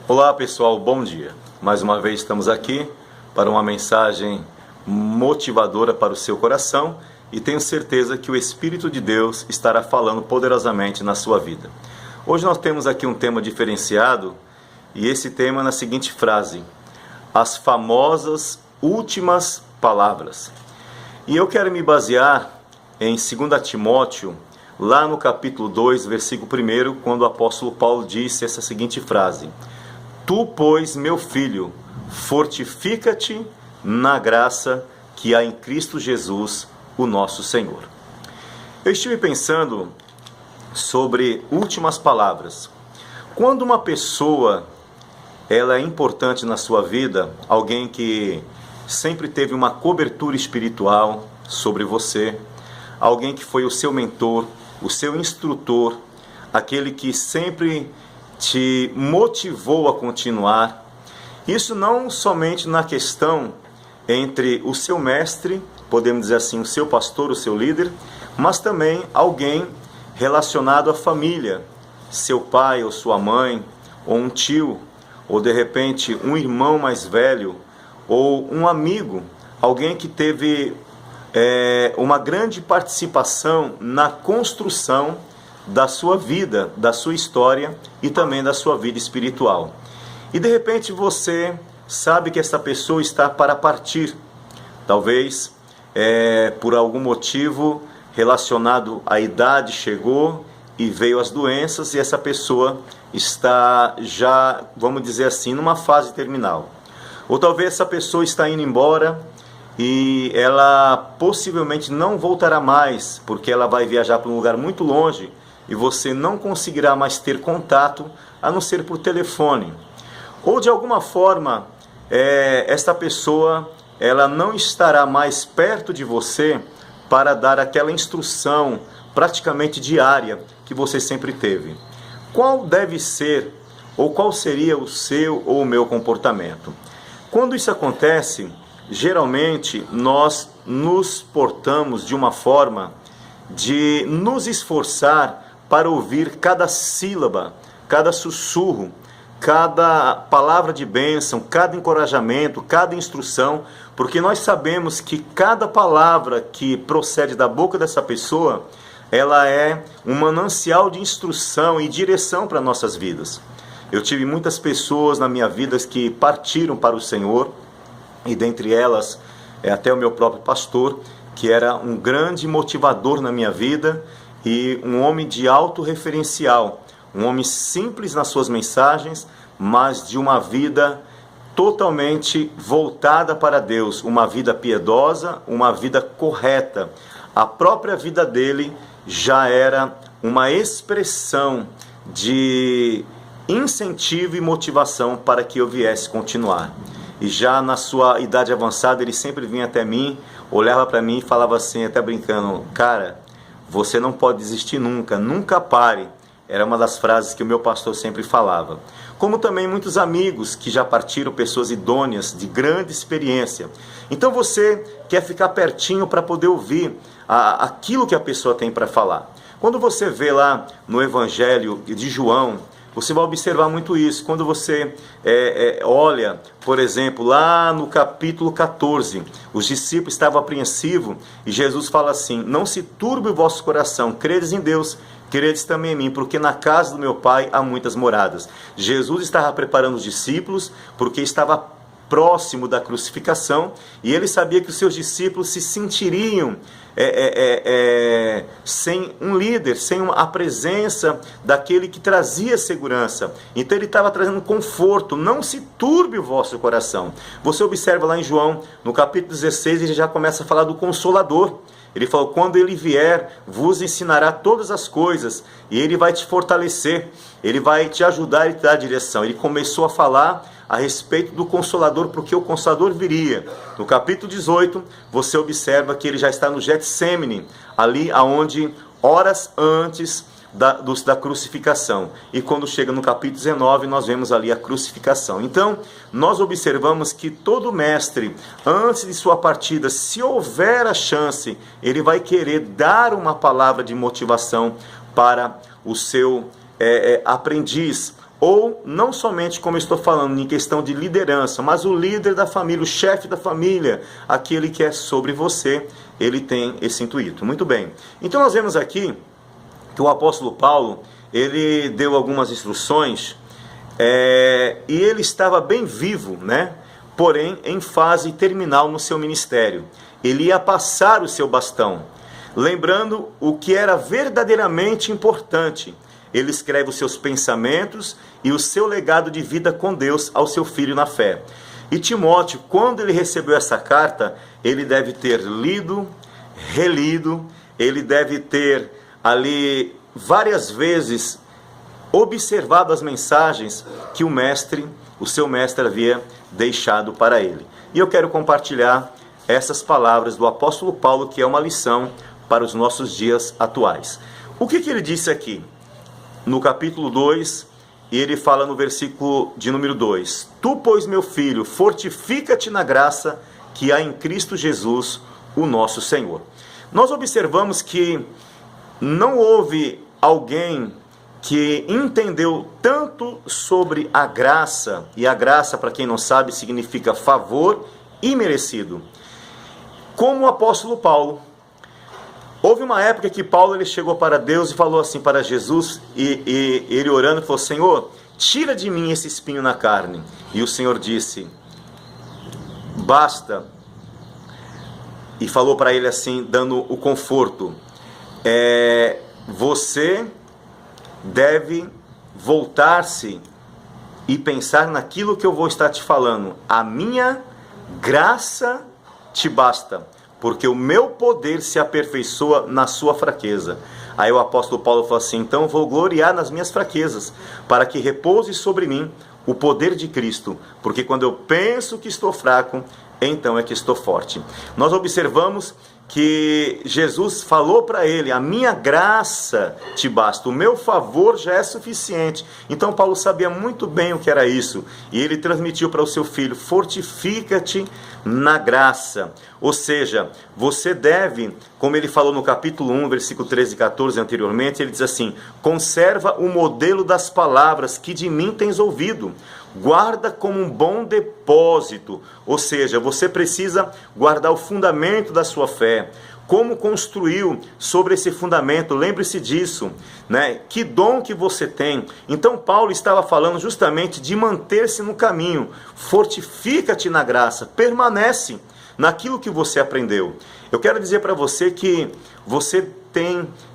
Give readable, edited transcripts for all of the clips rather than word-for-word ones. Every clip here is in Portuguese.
Olá pessoal, bom dia. Mais uma vez estamos aqui para uma mensagem motivadora para o seu coração e tenho certeza que o Espírito de Deus estará falando poderosamente na sua vida. Hoje nós temos aqui um tema diferenciado e esse tema na seguinte frase: as famosas últimas palavras. E eu quero me basear em 2 Timóteo, lá no capítulo 2, versículo 1, quando o apóstolo Paulo disse essa seguinte frase: Tu, pois, meu filho, fortifica-te na graça que há em Cristo Jesus, o nosso Senhor. Eu estive pensando sobre últimas palavras. Quando uma pessoa ela é importante na sua vida, alguém que sempre teve uma cobertura espiritual sobre você, alguém que foi o seu mentor, o seu instrutor, aquele que sempre te motivou a continuar. Isso não somente na questão entre o seu mestre, podemos dizer assim, o seu pastor, o seu líder, mas também alguém relacionado à família, seu pai ou sua mãe, ou um tio, ou de repente um irmão mais velho, ou um amigo, alguém que teve uma grande participação na construção da sua vida, da sua história e também da sua vida espiritual. E de repente você sabe que essa pessoa está para partir. Talvez por algum motivo relacionado à idade chegou e veio as doenças e essa pessoa está já, vamos dizer assim, numa fase terminal. Ou talvez essa pessoa está indo embora e ela possivelmente não voltará mais, porque ela vai viajar para um lugar muito longe e você não conseguirá mais ter contato, a não ser por telefone. Ou de alguma forma, esta pessoa ela não estará mais perto de você para dar aquela instrução praticamente diária que você sempre teve. Qual deve ser, ou qual seria o seu ou o meu comportamento? Quando isso acontece, geralmente nós nos portamos de uma forma de nos esforçar para ouvir cada sílaba, cada sussurro, cada palavra de bênção, cada encorajamento, cada instrução, porque nós sabemos que cada palavra que procede da boca dessa pessoa, ela é um manancial de instrução e direção para nossas vidas. Eu tive muitas pessoas na minha vida que partiram para o Senhor, e dentre elas, até o meu próprio pastor, que era um grande motivador na minha vida, e um homem de alto referencial, um homem simples nas suas mensagens, mas de uma vida totalmente voltada para Deus, uma vida piedosa, uma vida correta. A própria vida dele já era uma expressão de incentivo e motivação para que eu viesse continuar. E já na sua idade avançada, ele sempre vinha até mim, olhava para mim e falava assim, até brincando: cara, você não pode desistir nunca, nunca pare. Era uma das frases que o meu pastor sempre falava. Como também muitos amigos que já partiram, pessoas idôneas, de grande experiência. Então você quer ficar pertinho para poder ouvir aquilo que a pessoa tem para falar. Quando você vê lá no Evangelho de João, você vai observar muito isso. Quando você olha, por exemplo, lá no capítulo 14, os discípulos estavam apreensivos e Jesus fala assim: não se turbe o vosso coração, credes em Deus, credes também em mim, porque na casa do meu Pai há muitas moradas. Jesus estava preparando os discípulos porque estava próximo da crucificação e ele sabia que os seus discípulos se sentiriam sem um líder, sem a presença daquele que trazia segurança. Então ele estava trazendo conforto. Não se turbe o vosso coração. Você observa lá em João, no capítulo 16, ele já começa a falar do Consolador. Ele falou: quando ele vier, vos ensinará todas as coisas, e ele vai te fortalecer, ele vai te ajudar e te dar direção. Ele começou a falar a respeito do Consolador, porque o Consolador viria. No capítulo 18, você observa que ele já está no Getsêmani, ali aonde, horas antes da crucificação. E quando chega no capítulo 19, nós vemos ali a crucificação. Então, nós observamos que todo mestre, antes de sua partida, se houver a chance, ele vai querer dar uma palavra de motivação para o seu aprendiz, ou não somente, como eu estou falando, em questão de liderança, mas o líder da família, o chefe da família, aquele que é sobre você, ele tem esse intuito. Muito bem. Então nós vemos aqui que o apóstolo Paulo, ele deu algumas instruções, e ele estava bem vivo, né? Porém em fase terminal no seu ministério. Ele ia passar o seu bastão, lembrando o que era verdadeiramente importante. Ele escreve os seus pensamentos e o seu legado de vida com Deus ao seu filho na fé. E Timóteo, quando ele recebeu essa carta, ele deve ter lido, relido, ele deve ter ali várias vezes observado as mensagens que o seu mestre havia deixado para ele. E eu quero compartilhar essas palavras do apóstolo Paulo, que é uma lição para os nossos dias atuais. O que ele disse aqui? No capítulo 2, ele fala no versículo de número 2: Tu, pois, meu filho, fortifica-te na graça que há em Cristo Jesus, o nosso Senhor. Nós observamos que não houve alguém que entendeu tanto sobre a graça, e a graça, para quem não sabe, significa favor imerecido, como o apóstolo Paulo. Houve uma época que Paulo ele chegou para Deus e falou assim para Jesus, e ele orando falou: Senhor, tira de mim esse espinho na carne. E o Senhor disse: basta. E falou para ele assim, dando o conforto: você deve voltar-se e pensar naquilo que eu vou estar te falando. A minha graça te basta, porque o meu poder se aperfeiçoa na sua fraqueza. Aí o apóstolo Paulo falou assim: então eu vou gloriar nas minhas fraquezas, para que repouse sobre mim o poder de Cristo, porque quando eu penso que estou fraco, então é que estou forte. Nós observamos que Jesus falou para ele: a minha graça te basta, o meu favor já é suficiente. Então Paulo sabia muito bem o que era isso, e ele transmitiu para o seu filho: fortifica-te na graça. Ou seja, você deve, como ele falou no capítulo 1, versículo 13 e 14 anteriormente, ele diz assim: conserva o modelo das palavras que de mim tens ouvido, guarda como um bom depósito. Ou seja, você precisa guardar o fundamento da sua fé. Como construiu sobre esse fundamento? Lembre-se disso, né? Que dom que você tem. Então Paulo estava falando justamente de manter-se no caminho. Fortifica-te na graça, permanece naquilo que você aprendeu. Eu quero dizer para você que você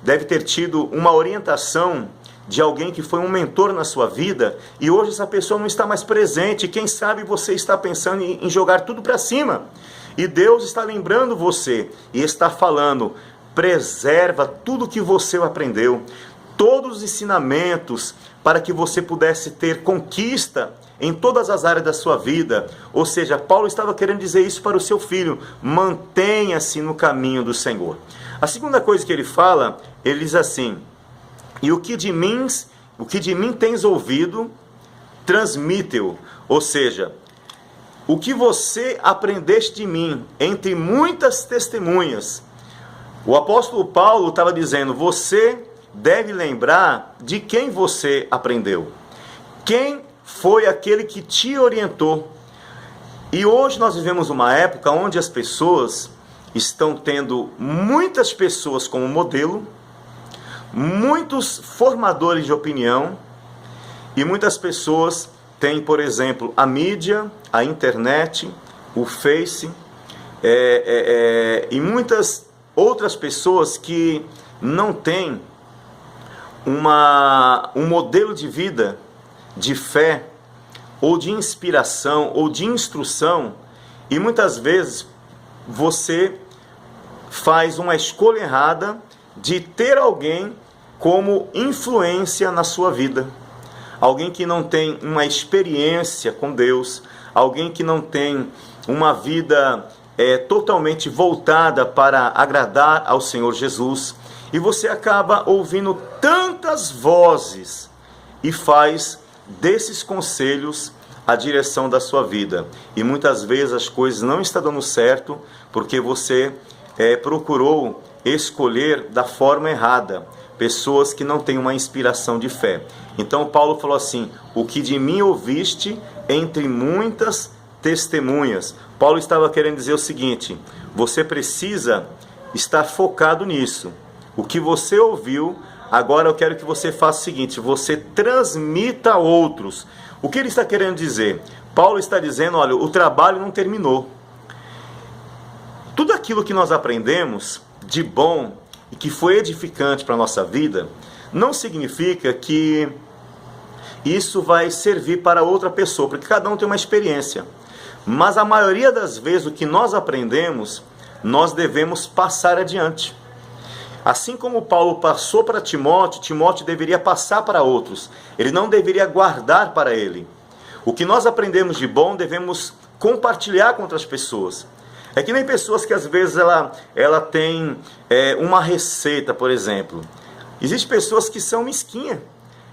deve ter tido uma orientação de alguém que foi um mentor na sua vida, e hoje essa pessoa não está mais presente. Quem sabe você está pensando em jogar tudo para cima, e Deus está lembrando você e está falando: preserva tudo que você aprendeu, todos os ensinamentos, para que você pudesse ter conquista em todas as áreas da sua vida. Ou seja, Paulo estava querendo dizer isso para o seu filho: mantenha-se no caminho do Senhor. A segunda coisa que ele fala, ele diz assim: e o que de mim tens ouvido, transmite-o. Ou seja, o que você aprendeste de mim, entre muitas testemunhas. O apóstolo Paulo estava dizendo: você deve lembrar de quem você aprendeu. Quem foi aquele que te orientou. E hoje nós vivemos uma época onde as pessoas estão tendo muitas pessoas como modelo, muitos formadores de opinião, e muitas pessoas têm, por exemplo, a mídia, a internet, o Face, e muitas outras pessoas que não têm um modelo de vida, de fé, ou de inspiração, ou de instrução, e muitas vezes você faz uma escolha errada de ter alguém como influência na sua vida. Alguém que não tem uma experiência com Deus, alguém que não tem uma vida totalmente voltada para agradar ao Senhor Jesus. E você acaba ouvindo tantas vozes e faz desses conselhos a direção da sua vida. E muitas vezes as coisas não estão dando certo porque você procurou escolher da forma errada pessoas que não têm uma inspiração de fé. Então Paulo falou assim: o que de mim ouviste entre muitas testemunhas. Paulo estava querendo dizer o seguinte: você precisa estar focado nisso. O que você ouviu, agora eu quero que você faça o seguinte: você transmita a outros. O que ele está querendo dizer? Paulo está dizendo: olha, o trabalho não terminou. Tudo aquilo que nós aprendemos de bom e que foi edificante para a nossa vida, não significa que isso vai servir para outra pessoa, porque cada um tem uma experiência. Mas a maioria das vezes o que nós aprendemos, nós devemos passar adiante. Assim como Paulo passou para Timóteo, Timóteo deveria passar para outros. Ele não deveria guardar para ele. O que nós aprendemos de bom, devemos compartilhar com outras pessoas. É que nem pessoas que às vezes ela tem uma receita, por exemplo. Existem pessoas que são mesquinhas.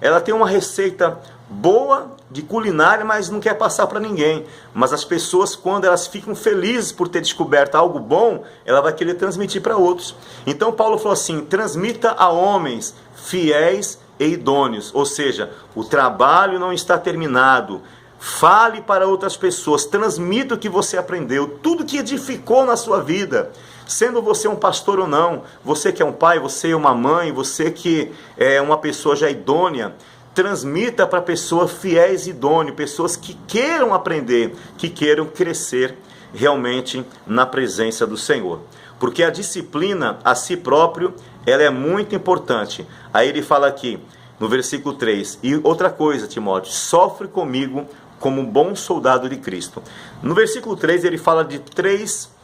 Ela tem uma receita boa de culinária, mas não quer passar para ninguém. Mas as pessoas, quando elas ficam felizes por ter descoberto algo bom, ela vai querer transmitir para outros. Então Paulo falou assim: transmita a homens fiéis e idôneos. Ou seja, o trabalho não está terminado. Fale para outras pessoas, transmita o que você aprendeu, tudo que edificou na sua vida. Sendo você um pastor ou não, você que é um pai, você é uma mãe, você que é uma pessoa já idônea, transmita para pessoas fiéis e idôneas, pessoas que queiram aprender, que queiram crescer realmente na presença do Senhor. Porque a disciplina a si próprio, ela é muito importante. Aí ele fala aqui, no versículo 3, e outra coisa, Timóteo, sofre comigo como um bom soldado de Cristo. No versículo 3 ele fala de três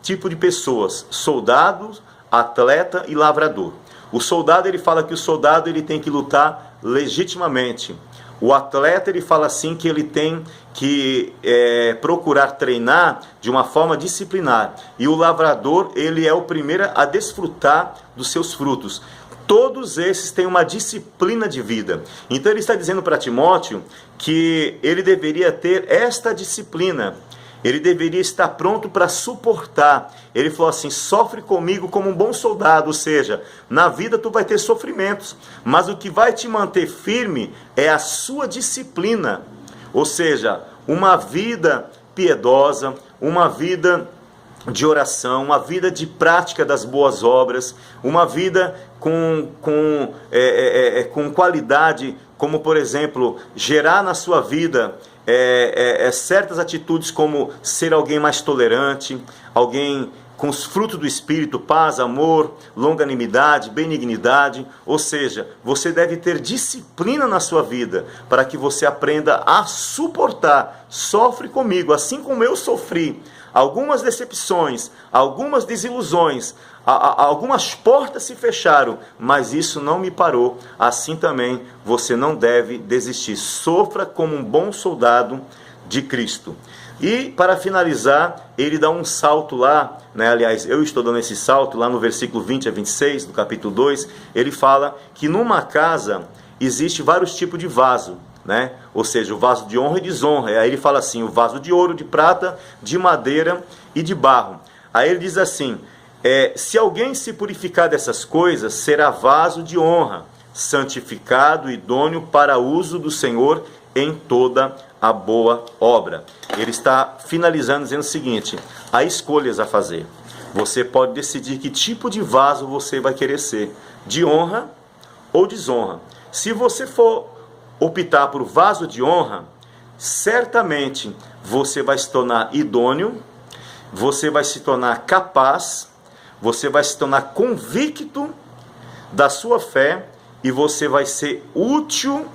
tipo de pessoas: soldado, atleta e lavrador. O soldado, ele fala que o soldado ele tem que lutar legitimamente. O atleta, ele fala assim que ele tem que procurar treinar de uma forma disciplinar. E o lavrador, ele é o primeiro a desfrutar dos seus frutos. Todos esses têm uma disciplina de vida. Então ele está dizendo para Timóteo que ele deveria ter esta disciplina. Ele deveria estar pronto para suportar. Ele falou assim: sofre comigo como um bom soldado. Ou seja, na vida tu vai ter sofrimentos, mas o que vai te manter firme é a sua disciplina. Ou seja, uma vida piedosa, uma vida de oração, uma vida de prática das boas obras, uma vida com qualidade, como por exemplo, gerar na sua vida certas atitudes como ser alguém mais tolerante, alguém com os frutos do Espírito, paz, amor, longanimidade, benignidade. Ou seja, você deve ter disciplina na sua vida, para que você aprenda a suportar. Sofre comigo, assim como eu sofri algumas decepções, algumas desilusões, algumas portas se fecharam, mas isso não me parou. Assim também você não deve desistir. Sofra como um bom soldado de Cristo. E para finalizar, ele dá um salto lá, né? Aliás, eu estou dando esse salto lá no versículo 20 a 26 do capítulo 2, ele fala que numa casa existe vários tipos de vaso, né? Ou seja, o vaso de honra e desonra. Aí ele fala assim: o vaso de ouro, de prata, de madeira e de barro. Aí ele diz assim: se alguém se purificar dessas coisas, será vaso de honra, santificado, idôneo para uso do Senhor em toda a boa obra. Ele está finalizando dizendo o seguinte: há escolhas a fazer. Você pode decidir que tipo de vaso você vai querer ser, de honra ou desonra. Se você for optar por vaso de honra, certamente você vai se tornar idôneo, você vai se tornar capaz, você vai se tornar convicto da sua fé e você vai ser útil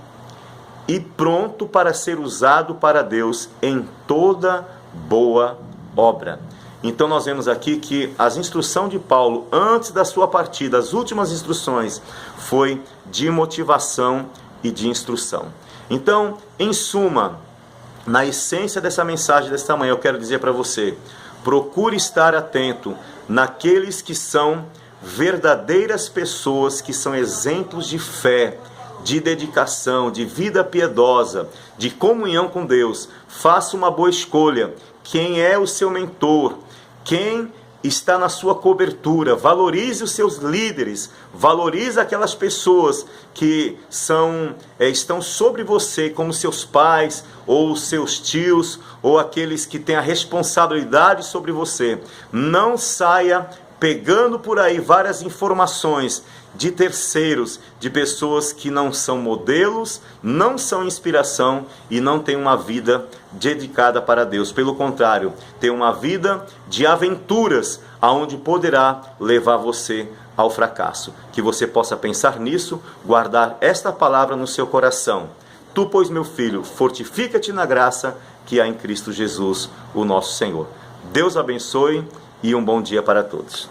e pronto para ser usado para Deus em toda boa obra. Então nós vemos aqui que as instruções de Paulo antes da sua partida, as últimas instruções, foi de motivação e de instrução. Então, em suma, na essência dessa mensagem desta manhã, eu quero dizer para você: procure estar atento naqueles que são verdadeiras pessoas, que são exemplos de fé, de dedicação, de vida piedosa, de comunhão com Deus. Faça uma boa escolha. Quem é o seu mentor? Quem está na sua cobertura. Valorize os seus líderes, valorize aquelas pessoas que estão sobre você, como seus pais, ou seus tios, ou aqueles que têm a responsabilidade sobre você. Não saia pegando por aí várias informações de terceiros, de pessoas que não são modelos, não são inspiração e não têm uma vida dedicada para Deus. Pelo contrário, tem uma vida de aventuras, aonde poderá levar você ao fracasso. Que você possa pensar nisso, guardar esta palavra no seu coração. Tu, pois, meu filho, fortifica-te na graça que há em Cristo Jesus, o nosso Senhor. Deus abençoe e um bom dia para todos.